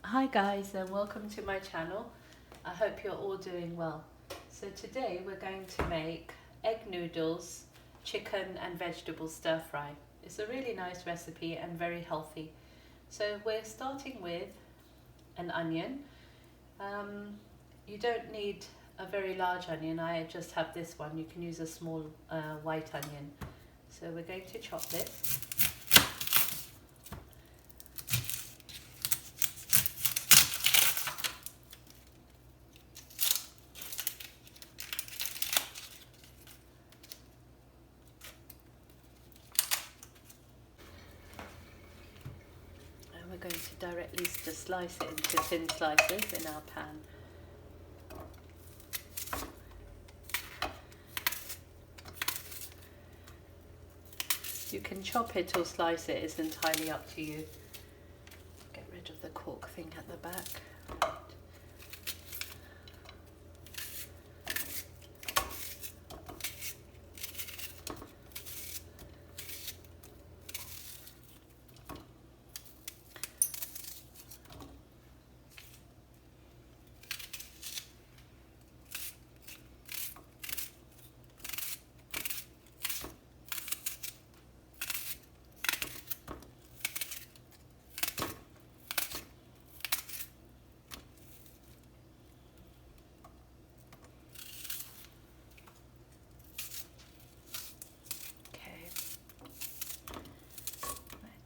Hi guys, and welcome to my channel. I hope you're all doing well. So today we're going to make egg noodles, chicken and vegetable stir fry. It's a really nice recipe and very healthy. So we're starting with an onion. You don't need a very large onion, I just have this one. You can use a small white onion. So we're going to chop this. We're going to directly just slice it into thin slices in our pan. You can chop it or slice it, it's entirely up to you. Get rid of the cork thing at the back.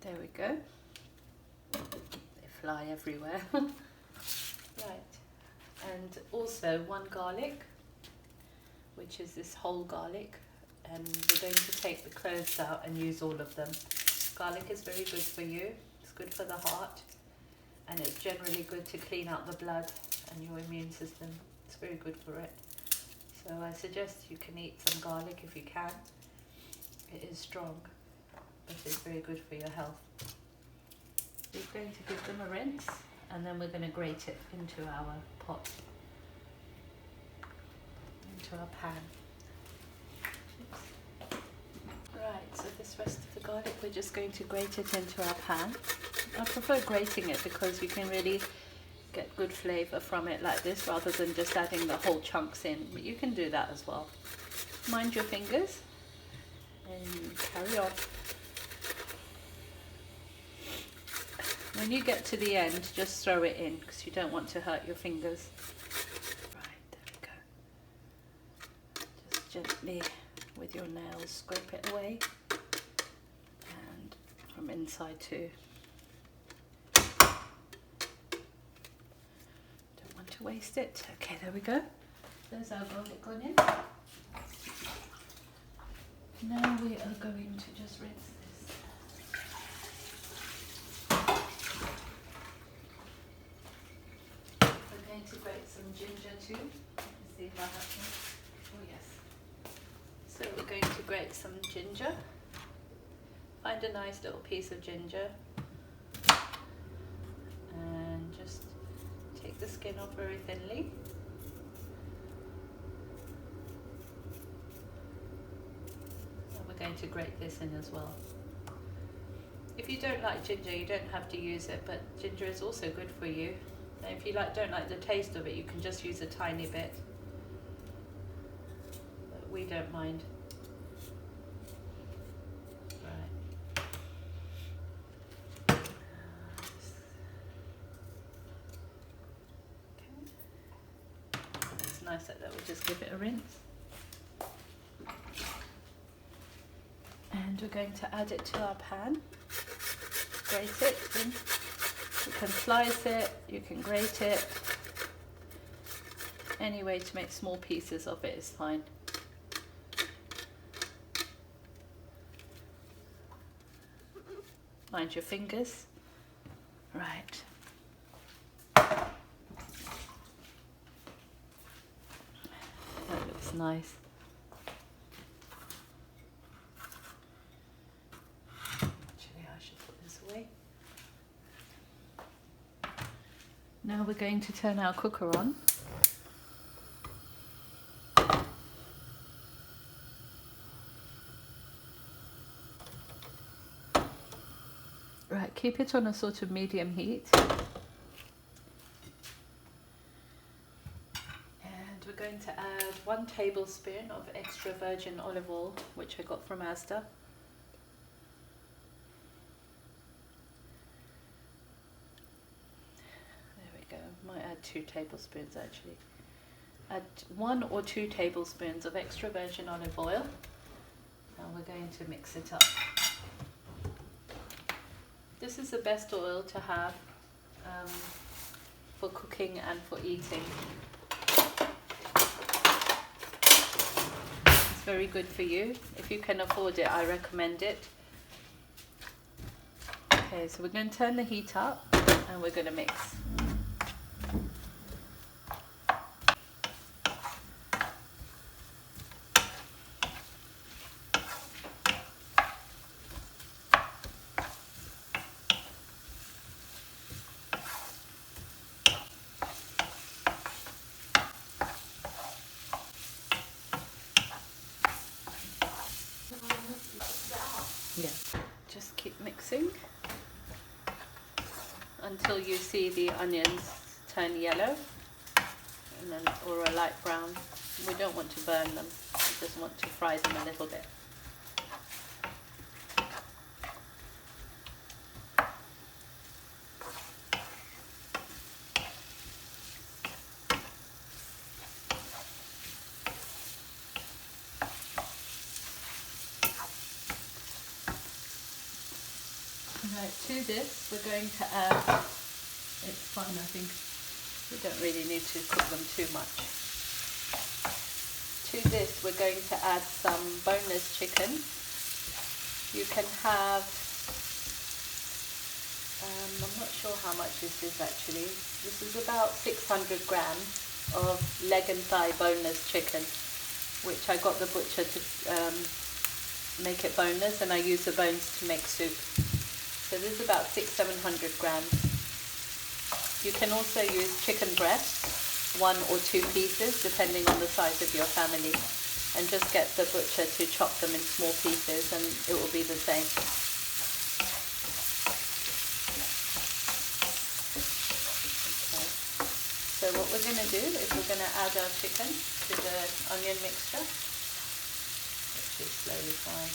There we go. They fly everywhere. Right, and also one garlic, which is this whole garlic, and we're going to take the cloves out and use all of them. Garlic is very good for you, it's good for the heart, and it's generally good to clean out the blood and your immune system. It's very good for it. So I suggest you can eat some garlic if you can. It is strong, but it's very good for your health. We're going to give them a rinse, and then we're going to grate it into our pot, into our pan. Right, so this rest of the garlic, we're just going to grate it into our pan. I prefer grating it because you can really get good flavour from it like this, rather than just adding the whole chunks in, but you can do that as well. Mind your fingers, and carry on. When you get to the end, just throw it in because you don't want to hurt your fingers. Right, there we go. Just gently with your nails scrape it away, and from inside too. Don't want to waste it. Okay, there we go. There's our garlic gone in. Now we are going to just rinse this. We're going to grate some ginger too. Let's see if I have some. Oh yes. So we're going to grate some ginger. Find a nice little piece of ginger and just take the skin off very thinly. And we're going to grate this in as well. If you don't like ginger, you don't have to use it, but ginger is also good for you. And if you don't like the taste of it, you can just use a tiny bit. But we don't mind. Right. Okay. It's nice like that. We'll just give it a rinse. And we're going to add it to our pan. Grate it in. You can slice it, you can grate it. Any way to make small pieces of it is fine. Mind your fingers. Right. That looks nice. Actually, I should put this away. Now we're going to turn our cooker on. Right, keep it on a sort of medium heat. going to add 1 tablespoon of extra virgin olive oil, which I got from Asda. There we go. Might add 2 tablespoons actually. Add 1 or 2 tablespoons of extra virgin olive oil, and we're going to mix it up. This is the best oil to have for cooking and for eating. It's very good for you. If you can afford it, I recommend it. Okay, so we're going to turn the heat up and we're going to mix. Yeah, just keep mixing until you see the onions turn yellow and then, or a light brown. We don't want to burn them, we just want to fry them a little bit. Right, to this we're going to add, it's fine, I think we don't really need to cook them too much. To this we're going to add some boneless chicken. You can have, I'm not sure how much this is actually. This is about 600 grams of leg and thigh boneless chicken, which I got the butcher to make it boneless, and I use the bones to make soup. So this is about 600-700 grams. You can also use chicken breasts, 1 or 2 pieces, depending on the size of your family, and just get the butcher to chop them in small pieces, and it will be the same. Okay. So what we're going to do is we're going to add our chicken to the onion mixture, which is slowly frying.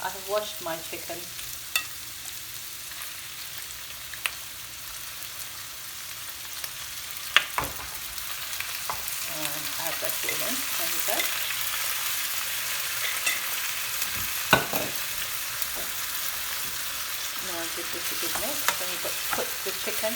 I have washed my chicken. Add that all in. There we go. Now give this a good mix. Then we've got to cook the chicken.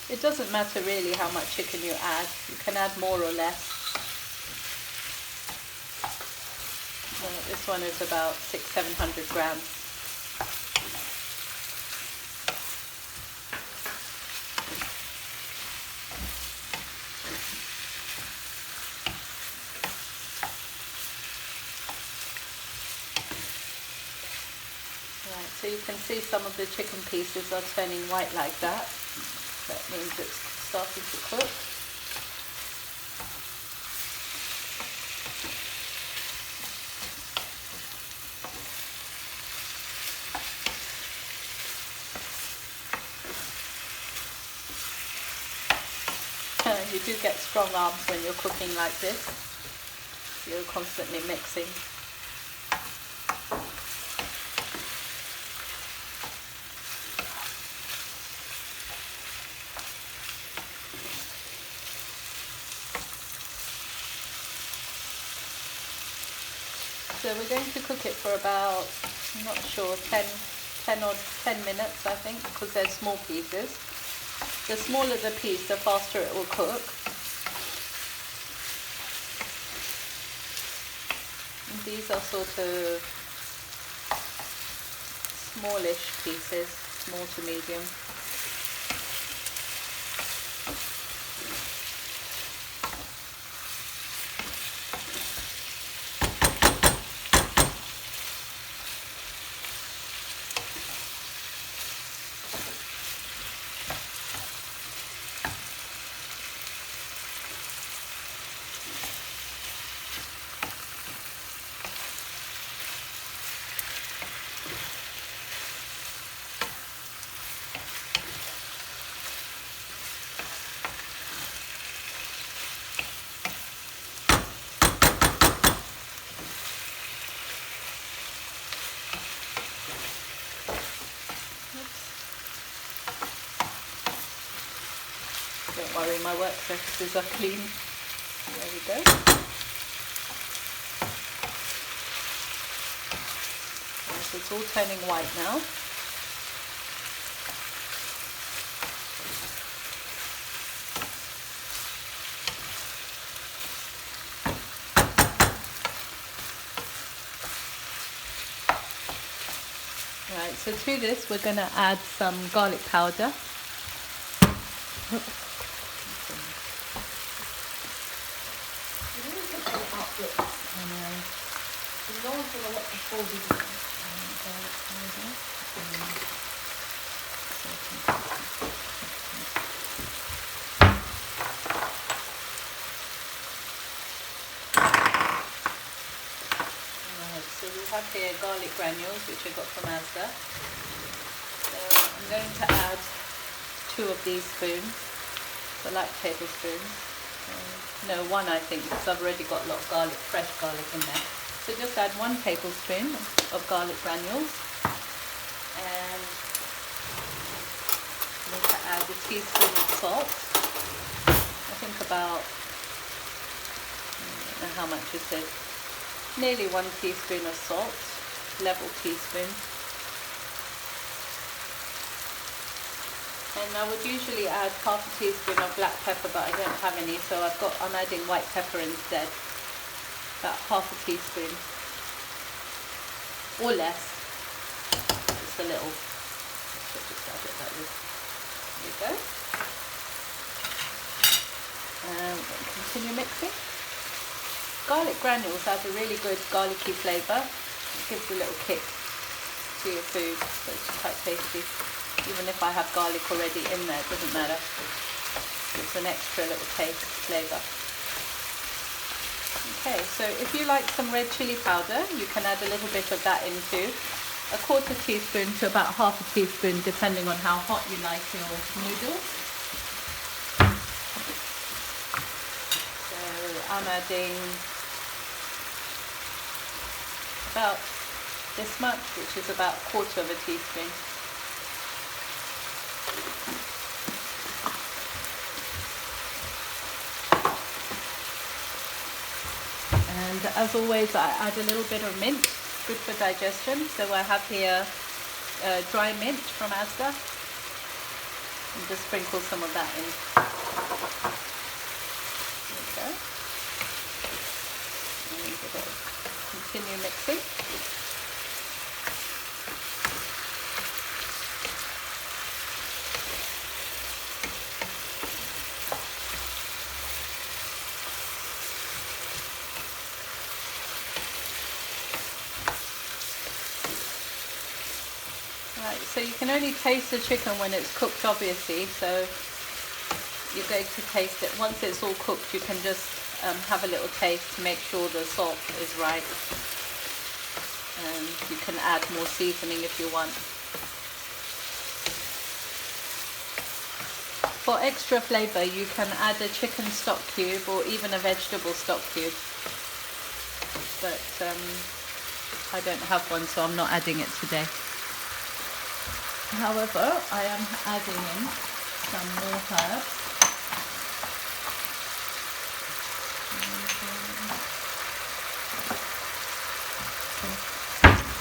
It doesn't matter really how much chicken you add. You can add more or less. This one is about 600-700 grams. Right, so you can see some of the chicken pieces are turning white like that. That means it's starting to cook. You do get strong arms when you're cooking like this. You're constantly mixing. So we're going to cook it for about, I'm not sure, 10 minutes I think, because they're small pieces. The smaller the piece, the faster it will cook. And these are sort of smallish pieces, small to medium. worry, my work surfaces are clean. There we go. So it's all turning white now. Right, so to this we're going to add some garlic powder. So we have here garlic granules, which I got from Asda. So I'm going to add 2 of these spoons, so like tablespoons. No, 1 I think, because I've already got a lot of garlic, fresh garlic in there. So just add 1 tablespoon of garlic granules, and I'm going to add a teaspoon of salt. I think about, I don't know how much it is. Nearly 1 teaspoon of salt, level teaspoon. And I would usually add half a teaspoon of black pepper, but I don't have any, so I'm adding white pepper instead. About half a teaspoon, or less. Just a little. Just add it like this. There we go. And continue mixing. Garlic granules add a really good garlicky flavour. It gives a little kick to your food, so it's quite tasty. Even if I have garlic already in there, it doesn't matter. It's an extra little taste, flavour. Okay, so if you like some red chilli powder, you can add a little bit of that into a 1/4 teaspoon to about 1/2 teaspoon, depending on how hot you like your noodles. So I'm adding about this much, which is about 1/4 teaspoon. And as always, I add a little bit of mint, good for digestion. So I have here dry mint from Asda, and just sprinkle some of that in. There we go. And continue mixing. Right, so you can only taste the chicken when it's cooked, obviously, so you're going to taste it. Once it's all cooked, you can just have a little taste to make sure the salt is right. And you can add more seasoning if you want. For extra flavour, you can add a chicken stock cube or even a vegetable stock cube. But I don't have one, so I'm not adding it today. However, I am adding in some more herbs.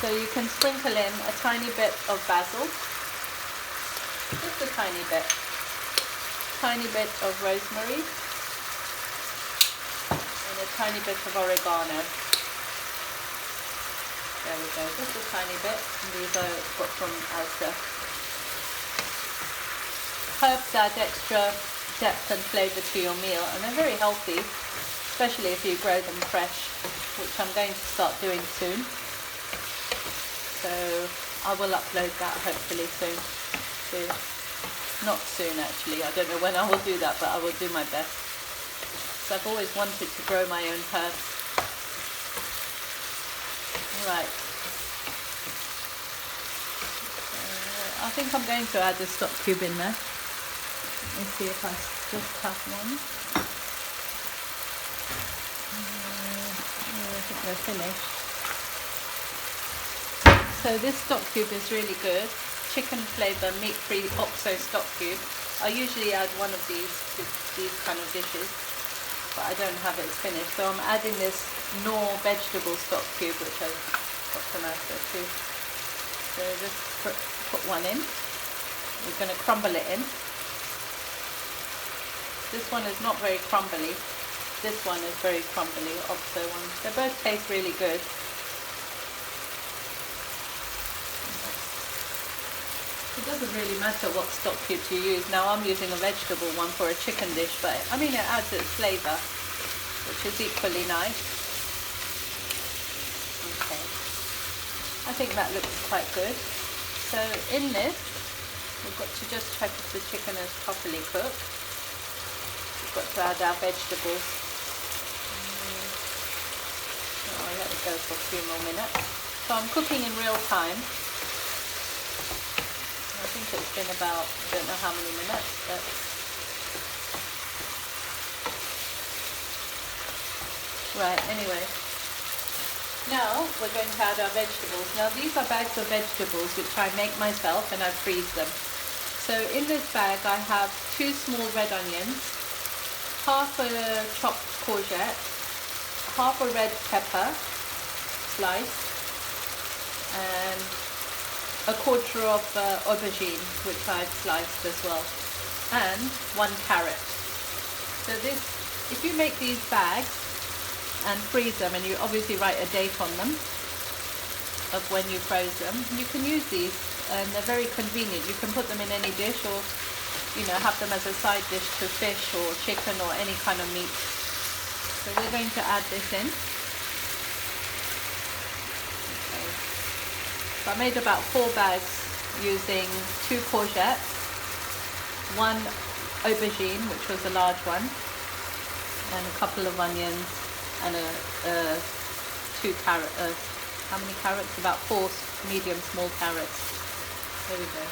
So you can sprinkle in a tiny bit of basil, just a tiny bit of rosemary, and a tiny bit of oregano. There we go, just a tiny bit, and these I got from Asda. Herbs add extra depth and flavour to your meal, and they're very healthy, especially if you grow them fresh, which I'm going to start doing soon. So I will upload that hopefully soon. Not soon actually, I don't know when I will do that, but I will do my best. So I've always wanted to grow my own herbs. Right. I think I'm going to add a stock cube in there. Let me see if I just have one. I think we're finished. So this stock cube is really good. chicken flavour meat-free OXO stock cube. I usually add one of these to these kind of dishes, but I don't have it finished. So I'm adding this Knorr vegetable stock cube, which I got from Asda too. So just put one in. We're going to crumble it in. This one is not very crumbly. This one is very crumbly, OXO one. They both taste really good. It doesn't really matter what stock cubes you use. Now I'm using a vegetable one for a chicken dish, but I mean it adds its flavour, which is equally nice. Okay, I think that looks quite good. So in this, we've got to just check if the chicken is properly cooked. We've got to add our vegetables. I'll let it go for a few more minutes. So I'm cooking in real time. I think it's been about, I don't know how many minutes, but right, anyway. Now we're going to add our vegetables. Now these are bags of vegetables which I make myself and I freeze them. So in this bag I have 2 small red onions, half a chopped courgette, half a red pepper sliced, and a quarter of aubergine, which I've sliced as well, and 1 carrot. So this, if you make these bags and freeze them, and you obviously write a date on them of when you froze them, you can use these, and they're very convenient. You can put them in any dish, or have them as a side dish to fish or chicken or any kind of meat. So we're going to add this in. Okay. So I made about 4 bags using 2 courgettes, 1 aubergine, which was a large one, and a couple of onions, and 2 carrots. How many carrots? About 4 medium small carrots. There we go.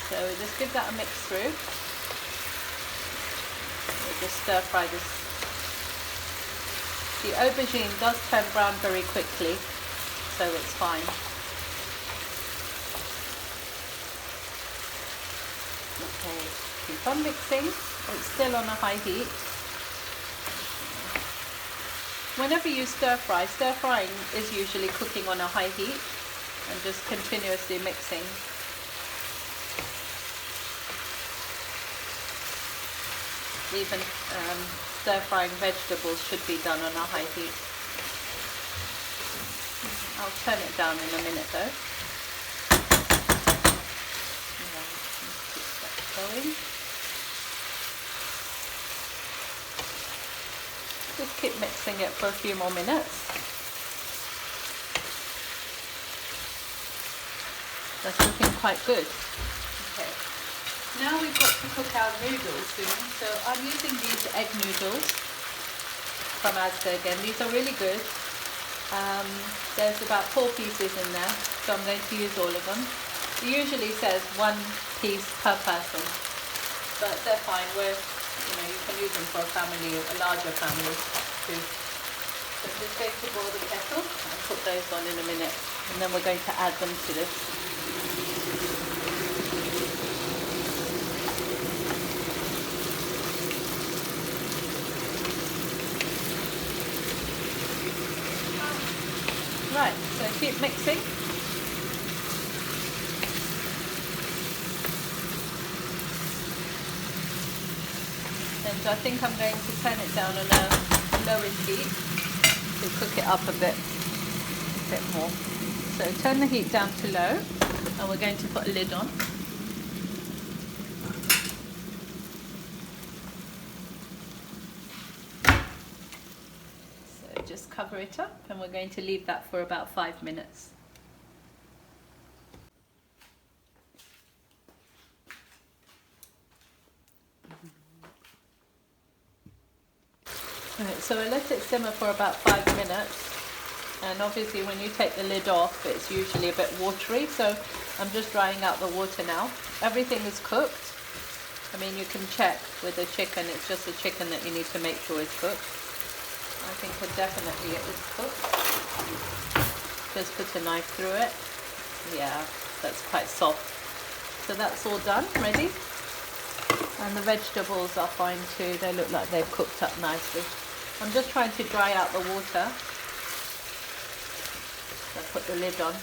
So we just give that a mix through. We'll just stir fry this. The aubergine does turn brown very quickly, so it's fine. Okay, keep on mixing. It's still on a high heat. Whenever you stir frying is usually cooking on a high heat and just continuously mixing. Even stir frying vegetables should be done on a high heat. I'll turn it down in a minute though. Right, keep that going. Just keep mixing it for a few more minutes. That's looking quite good. Okay. Now we've got to cook our noodles soon. So I'm using these egg noodles from Asda again. These are really good. There's about 4 pieces in there, so I'm going to use all of them. It usually says 1 piece per person, but they're fine. You can use them for a family, a larger family too. So I'm just going to boil the kettle and put those on in a minute, and then we're going to add them to this. Right, so keep mixing. And I think I'm going to turn it down on a lowish heat to cook it up a bit more. So turn the heat down to low, and we're going to put a lid on. So just cover it up, and we're going to leave that for about 5 minutes. Right, so I let it simmer for about 5 minutes, and obviously when you take the lid off it's usually a bit watery, so I'm just drying out the water now. Everything is cooked. I mean, you can check with the chicken, it's just the chicken that you need to make sure is cooked. I think definitely it is cooked. Just put a knife through it. Yeah, that's quite soft. So that's all done, ready. And the vegetables are fine too. They look like they've cooked up nicely. I'm just trying to dry out the water. So I put the lid on.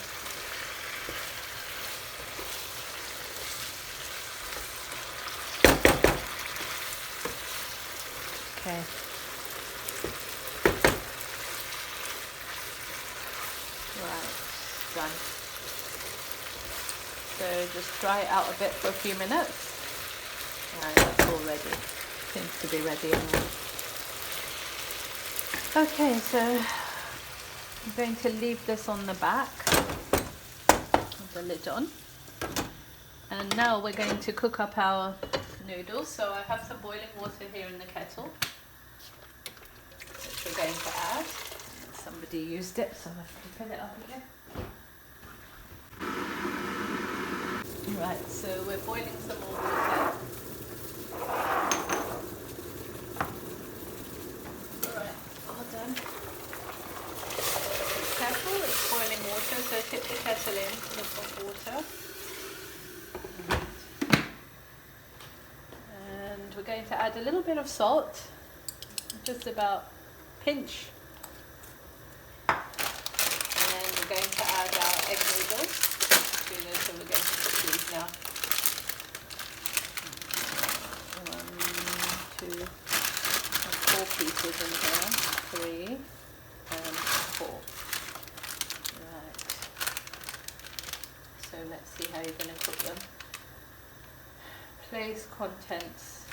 Okay. Right, done. So just dry it out a bit for a few minutes. Right, that's all ready. Seems to be ready anyway. Okay, so I'm going to leave this on the back with the lid on. And now we're going to cook up our noodles. So I have some boiling water here in the kettle, which we're going to add. Somebody used it, so I have to fill it up again. Right, so we're boiling some more water. Alright, all done. Be careful, it's boiling water, so tip the kettle in with hot water. And we're going to add a little bit of salt, just about a pinch. And we're going to add our egg noodles. So we're going to cook these now. 1, 2, 4 pieces in here. 3 and 4. Right. So let's see how you're going to cook them. Place contents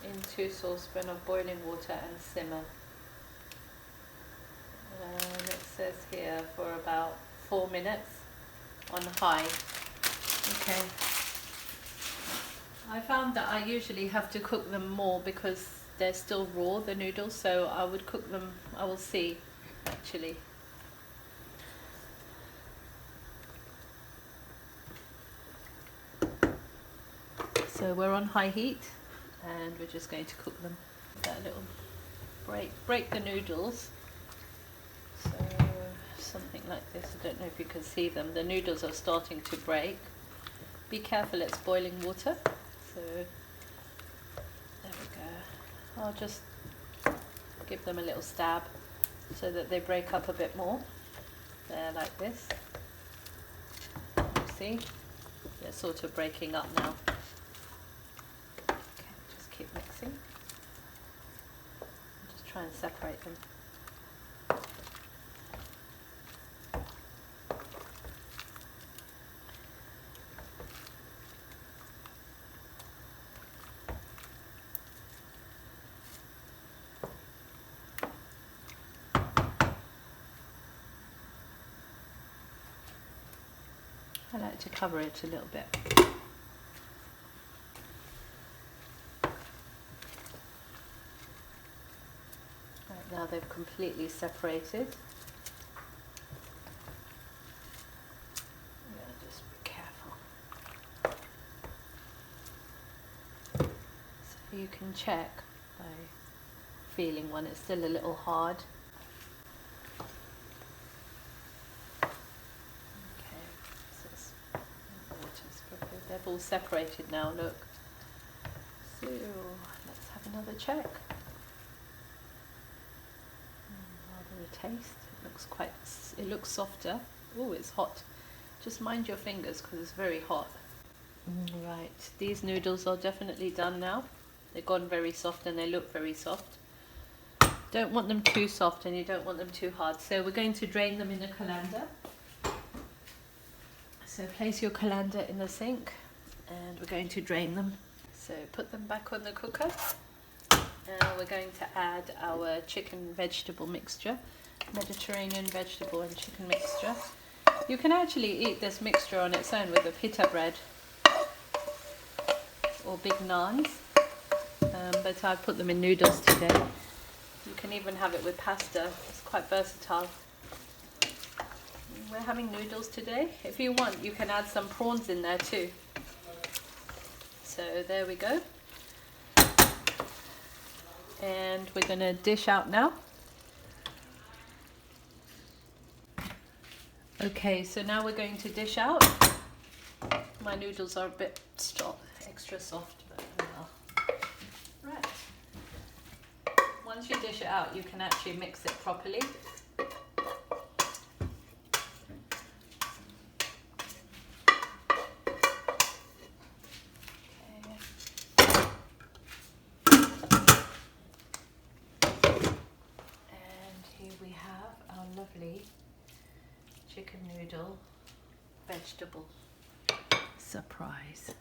into saucepan of boiling water and simmer. It says here for about 4 minutes on high. Okay. I found that I usually have to cook them more because they're still raw, the noodles, so I would cook them, I will see actually. So we're on high heat and we're just going to cook them. That little break the noodles. So something like this. I don't know if you can see them. The noodles are starting to break. Be careful, it's boiling water. So there we go. I'll just give them a little stab so that they break up a bit more. There, like this. You see? They're sort of breaking up now. Okay, just keep mixing. Just try and separate them. I like to cover it a little bit. Right, now they've completely separated. Yeah, just be careful. So you can check by feeling when it's still a little hard. They've all separated now, look. So let's have another check. Rather a taste. It looks softer. Oh, it's hot. Just mind your fingers because it's very hot. Right, these noodles are definitely done now. They've gone very soft and they look very soft. Don't want them too soft and you don't want them too hard. So we're going to drain them in a colander. So place your colander in the sink and we're going to drain them. So put them back on the cooker. Now we're going to add our chicken vegetable mixture, Mediterranean vegetable and chicken mixture. You can actually eat this mixture on its own with a pita bread or big naans, but I put them in noodles today. You can even have it with pasta, it's quite versatile. We're having noodles today. If you want, you can add some prawns in there too. So there we go. And we're going to dish out now. Okay, so now we're going to dish out. My noodles are a bit extra soft, but oh well. Right. Once you dish it out, you can actually mix it properly. We have our lovely chicken noodle vegetable surprise.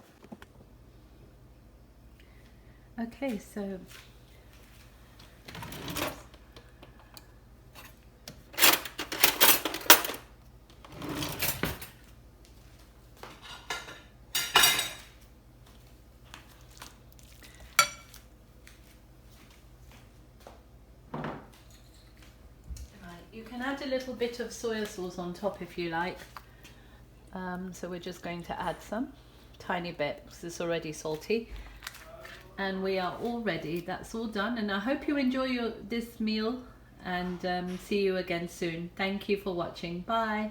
Okay, so you can add a little bit of soy sauce on top if you like. So we're just going to add some tiny bit because it's already salty. And we are all ready. That's all done. And I hope you enjoy this meal and see you again soon. Thank you for watching. Bye.